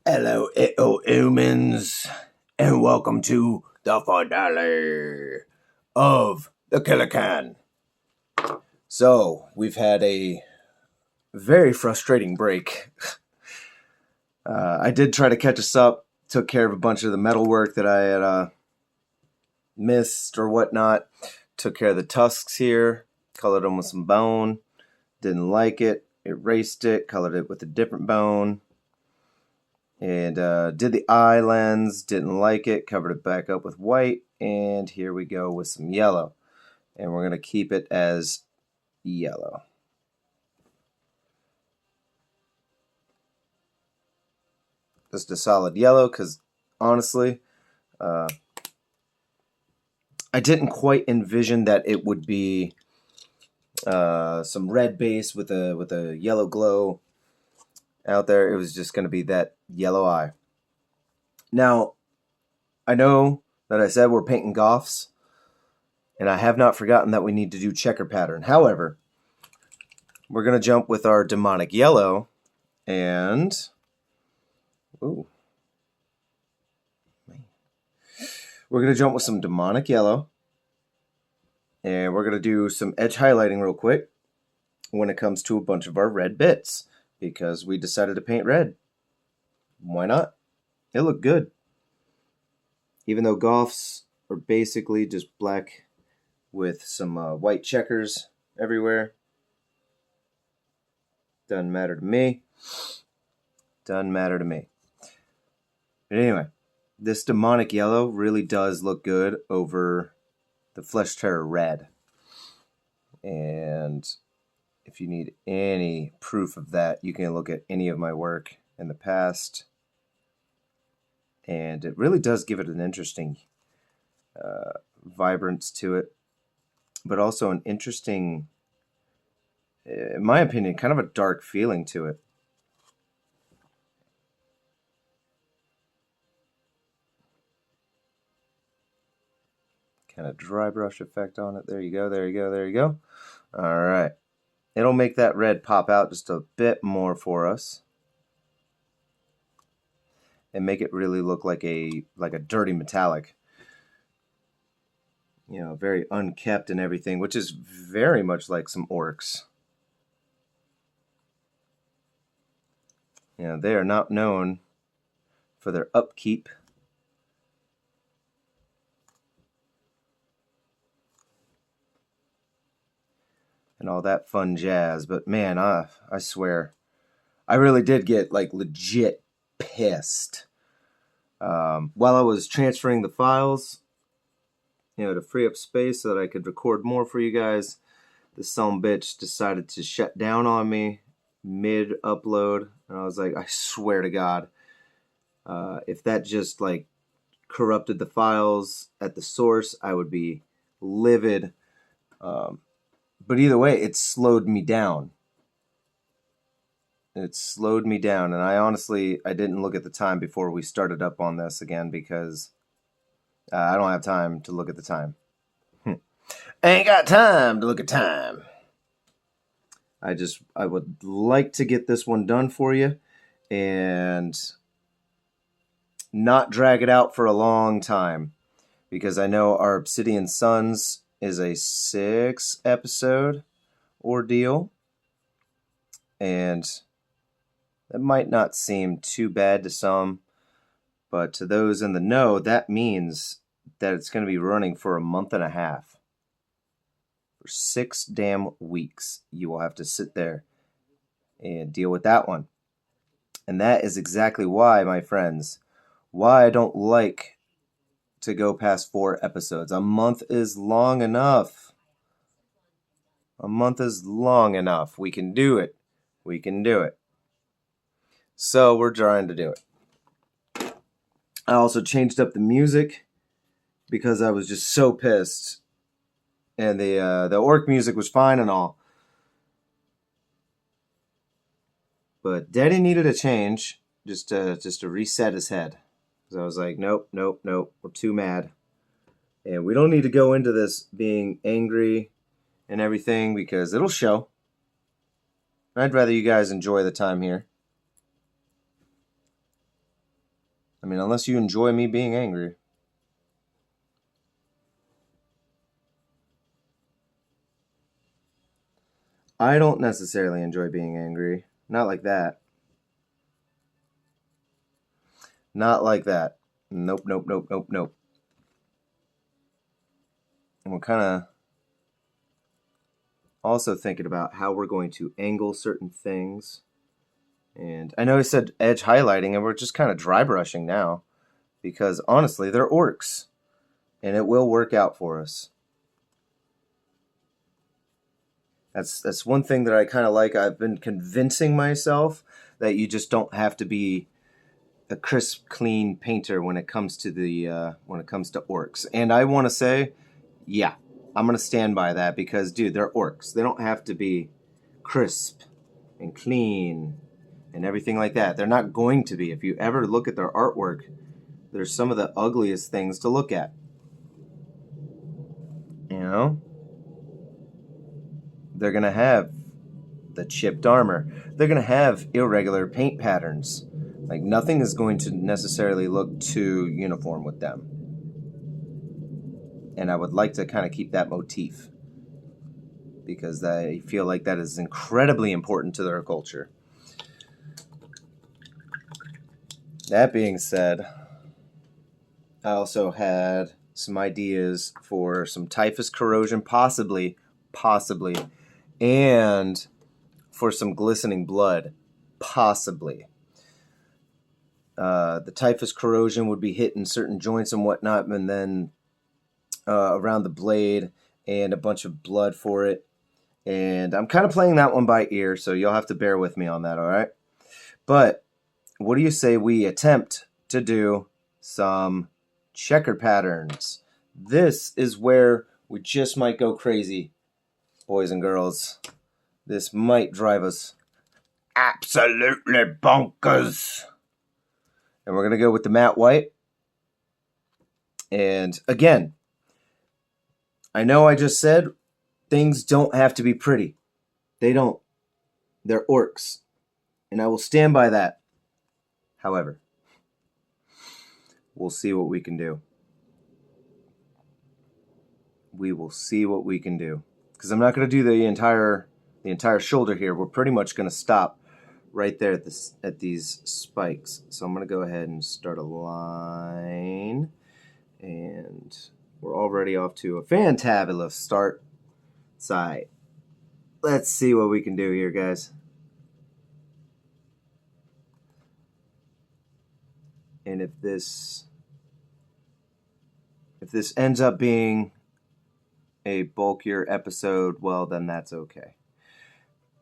Hello, humans, and welcome to the finale of the Killer Can. So, we've had a very frustrating break. I did try to catch us up, took care of a bunch of the metal work that I had missed or whatnot, took care of the tusks here, colored them with some bone, didn't like it, erased it, colored it with a different bone. And did the eye lens, didn't like it, covered it back up with white, and here we go with some yellow. And we're going to keep it as yellow. Just a solid yellow, because honestly, I didn't quite envision that it would be some red base with a yellow glow out there. It was just going to be that yellow eye. Now, I know that I said we're painting goths, and I have not forgotten that we need to do checker pattern. However, we're going to jump with our demonic yellow, and we're going to jump with some demonic yellow, and we're going to do some edge highlighting real quick when it comes to a bunch of our red bits, because we decided to paint red. Why not? It looked good. Even though goths are basically just black with some white checkers everywhere. Doesn't matter to me. Doesn't matter to me. But anyway, this demonic yellow really does look good over the Flesh Terror red. And if you need any proof of that, you can look at any of my work in the past. And it really does give it an interesting vibrance to it, but also an interesting, in my opinion, kind of a dark feeling to it. Kind of dry brush effect on it. There you go, there you go, there you go. All right. It'll make that red pop out just a bit more for us. And make it really look like a dirty metallic. You know, very unkept and everything, which is very much like some orcs. You know, they are not known for their upkeep. And all that fun jazz. But man, I swear, I really did get like legit pissed. While I was transferring the files, you know, to free up space so that I could record more for you guys, the sumbitch decided to shut down on me mid-upload. And I was like, I swear to God, if that just like corrupted the files at the source, I would be livid. But either way, it slowed me down. It slowed me down, and I didn't look at the time before we started up on this again because I don't have time to look at the time. Ain't got time to look at time. I would like to get this one done for you and not drag it out for a long time, because I know our Obsidian Suns is a 6-episode ordeal, and that might not seem too bad to some, but to those in the know, that means that it's going to be running for a month and a half. For 6 damn weeks, you will have to sit there and deal with that one. And that is exactly why, my friends, why I don't like to go past 4 episodes. A month is long enough. A month is long enough. We can do it. We can do it. So we're trying to do it. I also changed up the music because I was just so pissed. And the orc music was fine and all, but Daddy needed a change just to reset his head. So I was like, nope, we're too mad, and we don't need to go into this being angry and everything because it'll show. I'd rather you guys enjoy the time here. I mean, unless you enjoy me being angry. I don't necessarily enjoy being angry. Not like that. Not like that. Nope, nope, nope, nope, nope. And we're kind of also thinking about how we're going to angle certain things. And I know I said edge highlighting, and we're just kind of dry brushing now. Because honestly, they're orcs. And it will work out for us. That's one thing that I kind of like. I've been convincing myself that you just don't have to be a crisp, clean painter when it comes to orcs. And I want to say, yeah, I'm gonna stand by that because, dude, they're orcs. They don't have to be crisp and clean and everything like that. They're not going to be. If you ever look at their artwork, they're some of the ugliest things to look at. You know? They're going to have the chipped armor. They're going to have irregular paint patterns. Like, nothing is going to necessarily look too uniform with them. And I would like to kind of keep that motif because I feel like that is incredibly important to their culture. That being said, I also had some ideas for some typhus corrosion, possibly, and for some glistening blood, possibly. The typhus corrosion would be hitting certain joints and whatnot, and then around the blade, and a bunch of blood for it. And I'm kind of playing that one by ear, so you'll have to bear with me on that, all right? But what do you say we attempt to do some checker patterns? This is where we just might go crazy, boys and girls. This might drive us absolutely bonkers. And we're going to go with the matte white. And again, I know I just said things don't have to be pretty. They don't. They're orcs. And I will stand by that. However, we'll see what we can do. We will see what we can do. Because I'm not going to do the entire shoulder here. We're pretty much going to stop right there at these spikes. So I'm going to go ahead and start a line. And we're already off to a fantabulous start side. Let's see what we can do here, guys. And if this ends up being a bulkier episode, well, then that's okay.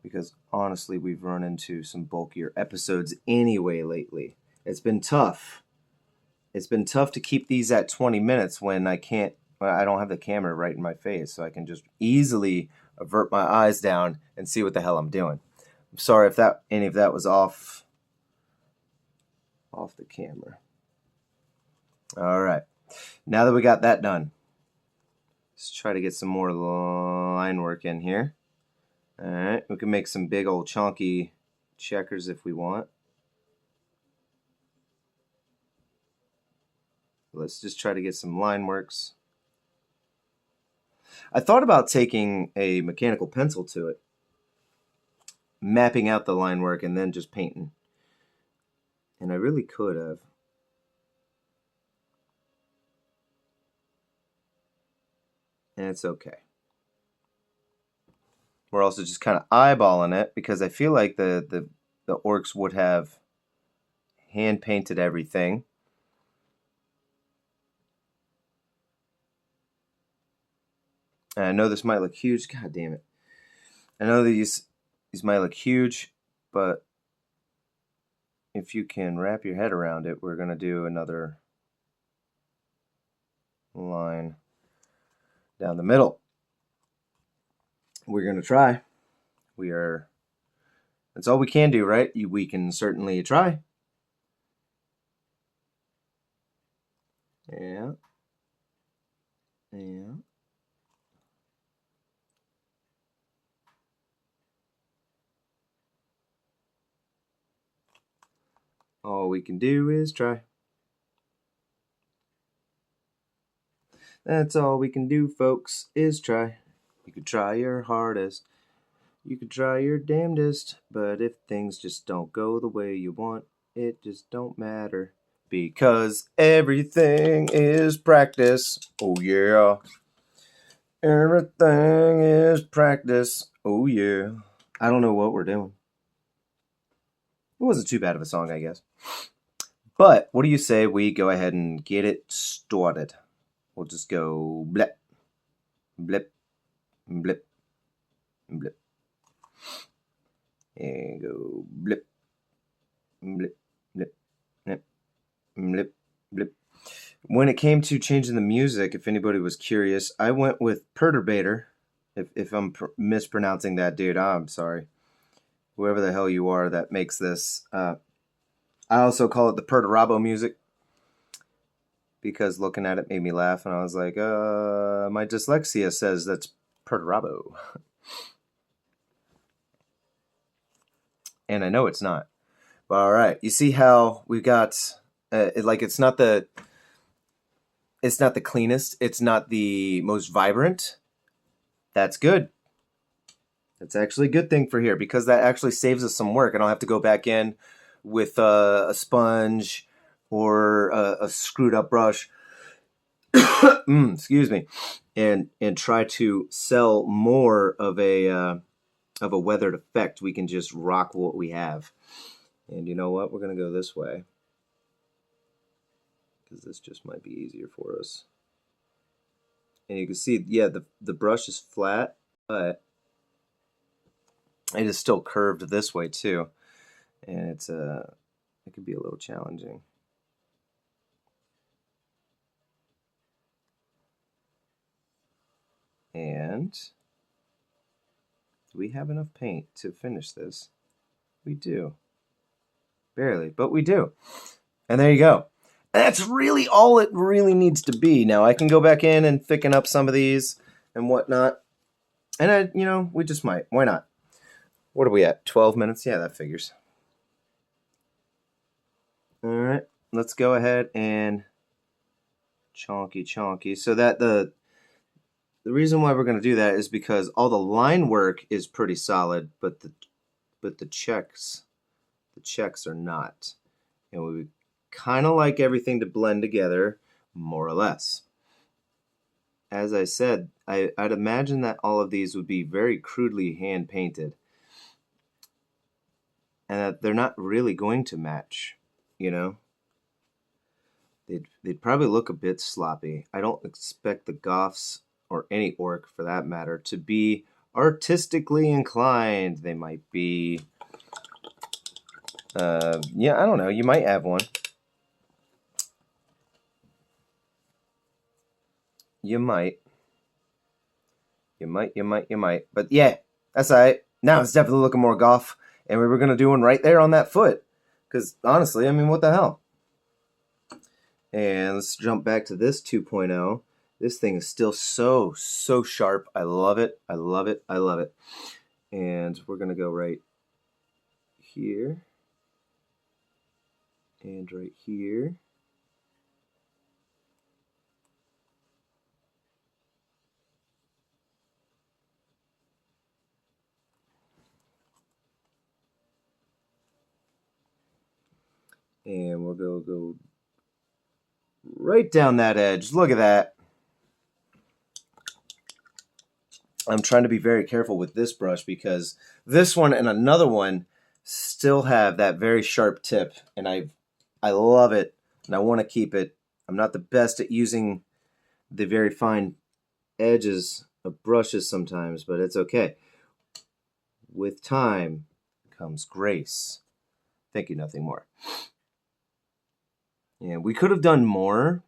Because honestly, we've run into some bulkier episodes anyway lately. It's been tough. It's been tough to keep these at 20 minutes when I don't have the camera right in my face, so I can just easily avert my eyes down and see what the hell I'm doing. I'm sorry if any of that was off the camera. All right. Now that we got that done, let's try to get some more line work in here. All right. We can make some big old chunky checkers if we want. Let's just try to get some line works. I thought about taking a mechanical pencil to it, mapping out the line work, and then just painting. And I really could have. And it's okay. We're also just kind of eyeballing it because I feel like the orcs would have hand painted everything. And I know this might look huge. God damn it. I know these might look huge, but if you can wrap your head around it, we're going to do another line down the middle. We're going to try. That's all we can do, right? We can certainly try. Yeah. Yeah. All we can do is try. That's all we can do, folks, is try. You could try your hardest. You could try your damnedest. But if things just don't go the way you want, it just don't matter. Because everything is practice. Oh, yeah. Everything is practice. Oh, yeah. I don't know what we're doing. It wasn't too bad of a song, I guess. But what do you say we go ahead and get it started? We'll just go blip, blip, blip, blip. And go blip, blip, blip, blip, blip, blip. When it came to changing the music, if anybody was curious, I went with Perturbator. If I'm mispronouncing that, dude, I'm sorry. Whoever the hell you are that makes this. I also call it the Perturabo music because looking at it made me laugh, and I was like, my dyslexia says that's Perturabo. And I know it's not. But all right, you see how we've got, it's not the cleanest, it's not the most vibrant. That's good. That's actually a good thing for here because that actually saves us some work. I don't have to go back in with a sponge or a screwed up brush. Excuse me, and try to sell more of a weathered effect. We can just rock what we have. And you know what? We're gonna go this way because this just might be easier for us. And you can see, yeah, the brush is flat, but it is still curved this way too, and it could be a little challenging. And do we have enough paint to finish this? We do. Barely, but we do. And there you go. And that's really all it really needs to be. Now I can go back in and thicken up some of these and whatnot. And we just might. Why not? What are we at? 12 minutes? Yeah, that figures. All right, let's go ahead and chonky. So that the reason why we're going to do that is because all the line work is pretty solid, but the checks are not. And we kind of like everything to blend together, more or less. As I said, I'd imagine that all of these would be very crudely hand painted, and that they're not really going to match. They'd probably look a bit sloppy. I don't expect the Goths, or any orc for that matter, to be artistically inclined. They might be, yeah, I don't know. You might have one. You might. But yeah, that's all right. Now it's definitely looking more Goth, and we were going to do one right there on that foot. Because honestly, I mean, what the hell? And let's jump back to this 2.0. This thing is still so sharp. I love it. And we're going to go right here. And right here. And we'll go right down that edge. Look at that. I'm trying to be very careful with this brush because this one and another one still have that very sharp tip, and I love it, and I want to keep it. I'm not the best at using the very fine edges of brushes sometimes, but it's okay. With time comes grace. Thank you, nothing more. Yeah, we could have done more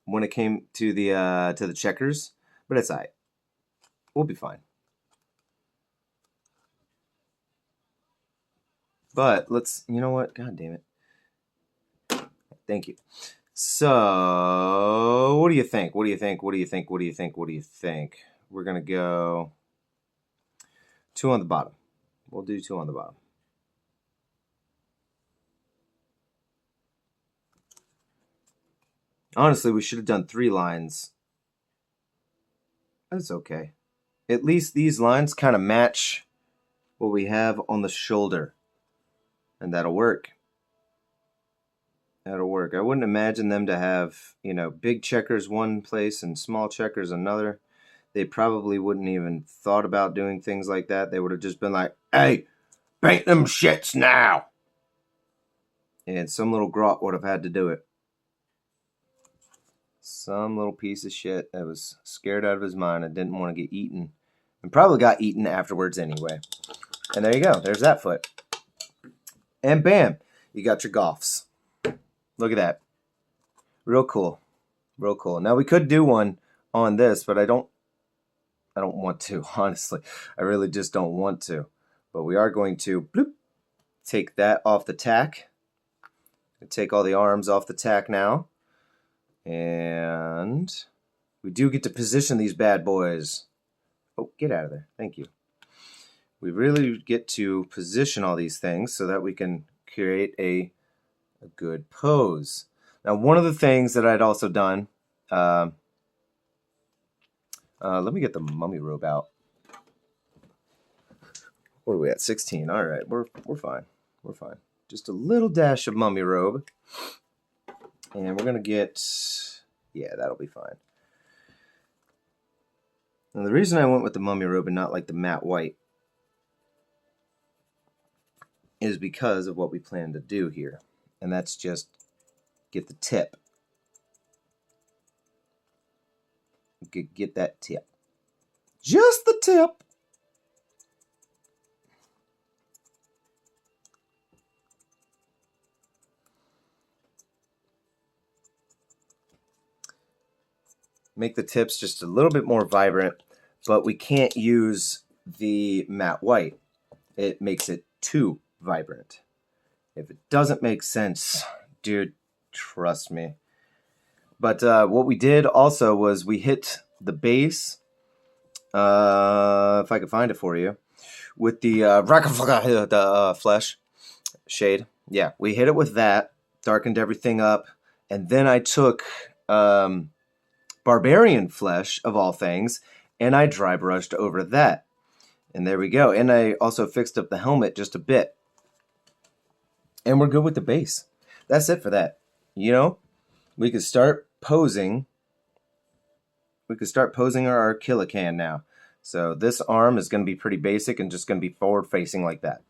when it came to the checkers, but it's all right. We'll be fine. But let's, you know what? God damn it. Thank you. So, what do you think? We're going to go 2 on the bottom. We'll do 2 on the bottom. Honestly, we should have done 3 lines That's okay. At least these lines kind of match what we have on the shoulder. And that'll work. That'll work. I wouldn't imagine them to have, big checkers one place and small checkers another. They probably wouldn't even thought about doing things like that. They would have just been like, hey, paint them shits now. And some little grot would have had to do it. Some little piece of shit that was scared out of his mind and didn't want to get eaten. And probably got eaten afterwards anyway. And there you go. There's that foot. And bam, you got your golfs. Look at that. Real cool. Real cool. Now we could do one on this, but I don't want to, honestly. I really just don't want to. But we are going to take that off the tack. Take all the arms off the tack now. And we do get to position these bad boys. Oh, get out of there. Thank you. We really get to position all these things so that we can create a good pose. Now, one of the things that I'd also done, let me get the mummy robe out. What are we at? 16. All right, we're fine. We're fine. Just a little dash of mummy robe. And we're going to get, yeah, that'll be fine. Now, the reason I went with the mummy robe and not like the matte white is because of what we plan to do here. And that's just get the tip. Get that tip. Just the tip. Make the tips just a little bit more vibrant, but we can't use the matte white. It makes it too vibrant. If it doesn't make sense, dude, trust me. But what we did also was we hit the base, if I could find it for you, with the flesh shade. Yeah, we hit it with that, darkened everything up, and then I took barbarian flesh, of all things, and I dry brushed over that. And there we go. And I also fixed up the helmet just a bit. And we're good with the base. That's it for that. We could start posing. We could start posing our Killa can now. So this arm is going to be pretty basic and just going to be forward facing like that.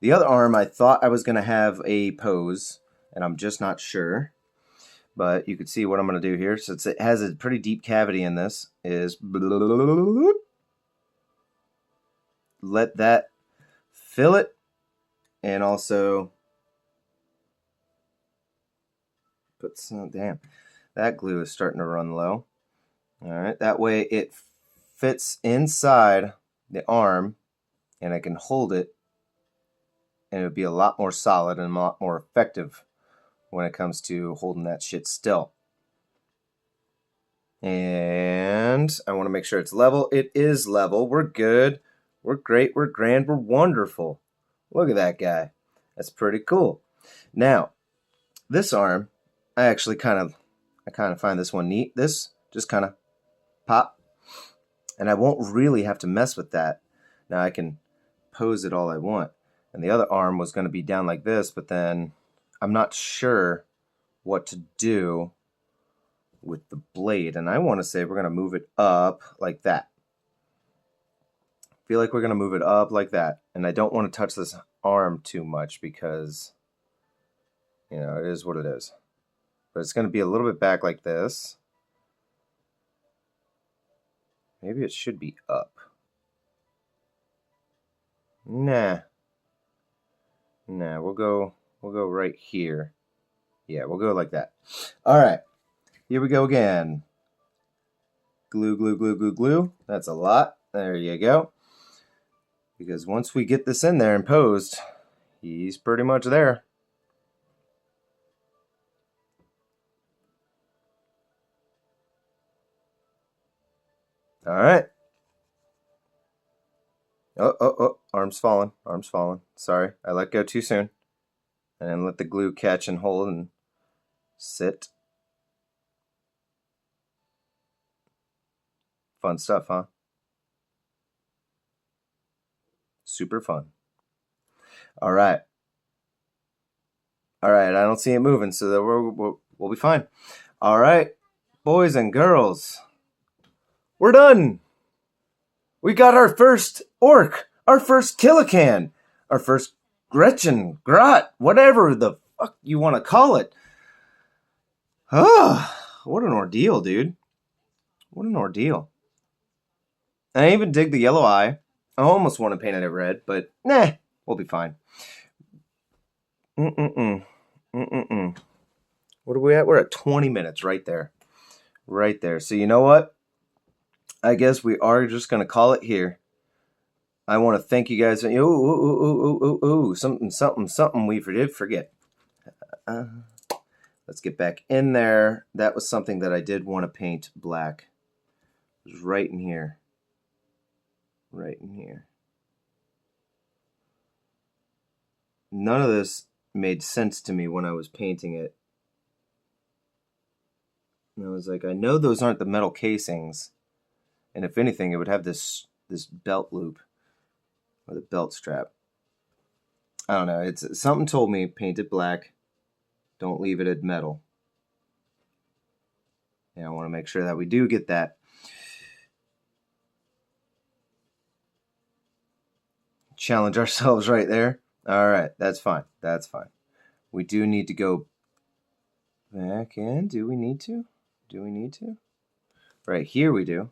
The other arm, I thought I was going to have a pose, and I'm just not sure. But you can see what I'm going to do here. Since it has a pretty deep cavity in this, is let that fill it, and also put some, damn, that glue is starting to run low. All right, that way it fits inside the arm, and I can hold it, and it would be a lot more solid and a lot more effective when it comes to holding that shit still. And I want to make sure it's level. It is level. We're good. We're great. We're grand. We're wonderful. Look at that guy. That's pretty cool. Now, this arm, I kind of find this one neat. This just kind of pop, and I won't really have to mess with that. Now I can pose it all I want. And the other arm was going to be down like this, but then I'm not sure what to do with the blade. And I want to say we're going to move it up like that. I feel like we're going to move it up like that. And I don't want to touch this arm too much because, it is what it is. But it's going to be a little bit back like this. Maybe it should be up. Nah, we'll go right here. Yeah, we'll go like that. All right, here we go again. Glue, glue, glue, glue, glue. That's a lot. There you go. Because once we get this in there and posed, he's pretty much there. All right. Oh, arm's falling. Sorry, I let go too soon. And then let the glue catch and hold and sit. fun stuff, huh? Super fun. All right. All right, I don't see it moving, so that we'll be fine. All right, boys and girls, we're done. We got our first orc, our first Killa, our first Gretchen, Grot, whatever the fuck you want to call it. Ah, what an ordeal, dude. What an ordeal. I even dig the yellow eye. I almost want to paint it red, but nah, we'll be fine. What are we at? We're at 20 minutes right there. Right there. So you know what? I guess we are just going to call it here. I want to thank you guys. Something we did forget. Let's get back in there. That was something that I did want to paint black. It was right in here. Right in here. None of this made sense to me when I was painting it. And I was like, I know those aren't the metal casings. And if anything, it would have this belt loop or the belt strap. I don't know. It's something told me paint it black. Don't leave it at metal. And I want to make sure that we do get that. Challenge ourselves right there. All right, that's fine. That's fine. We do need to go back in. Do we need to? Do we need to? Right here we do.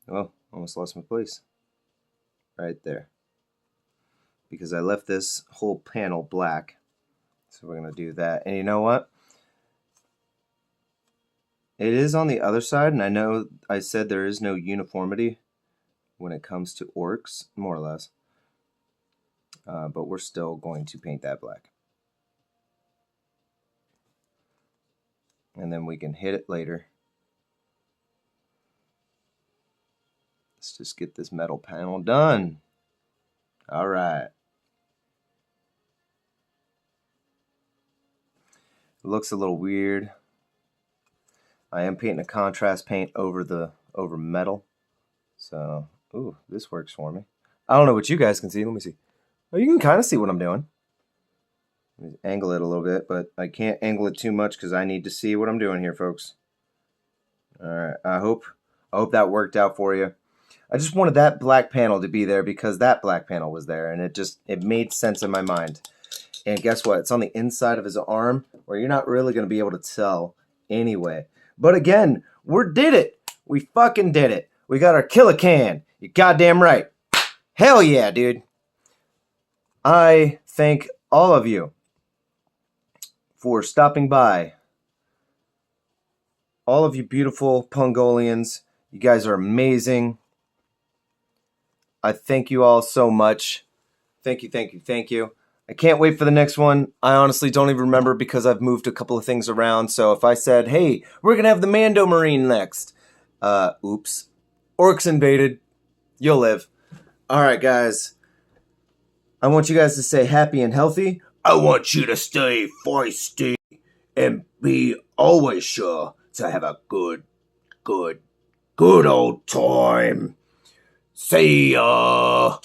Oh, almost lost my place. Right there. Because I left this whole panel black. So we're going to do that. And you know what? It is on the other side, and I know I said there is no uniformity when it comes to orcs, more or less. But we're still going to paint that black. And then we can hit it later. Let's just get this metal panel done. All right. It looks a little weird. I am painting a contrast paint over metal. So, ooh, this works for me. I don't know what you guys can see. Let me see. Oh, you can kind of see what I'm doing. Let me angle it a little bit, but I can't angle it too much because I need to see what I'm doing here, folks. All right. I hope that worked out for you. I just wanted that black panel to be there because that black panel was there, and it made sense in my mind. And guess what? It's on the inside of his arm, where you're not really going to be able to tell anyway. But again, did it. We fucking did it. We got our Killa. You goddamn right. Hell yeah, dude. I thank all of you for stopping by. All of you beautiful Pongolians. You guys are amazing. I thank you all so much. Thank you, thank you, thank you. I can't wait for the next one. I honestly don't even remember because I've moved a couple of things around. So if I said, hey, we're going to have the Mando Marine next. Oops. Orcs invaded. You'll live. All right, guys. I want you guys to stay happy and healthy. I want you to stay feisty and be always sure to have a good old time. See ya!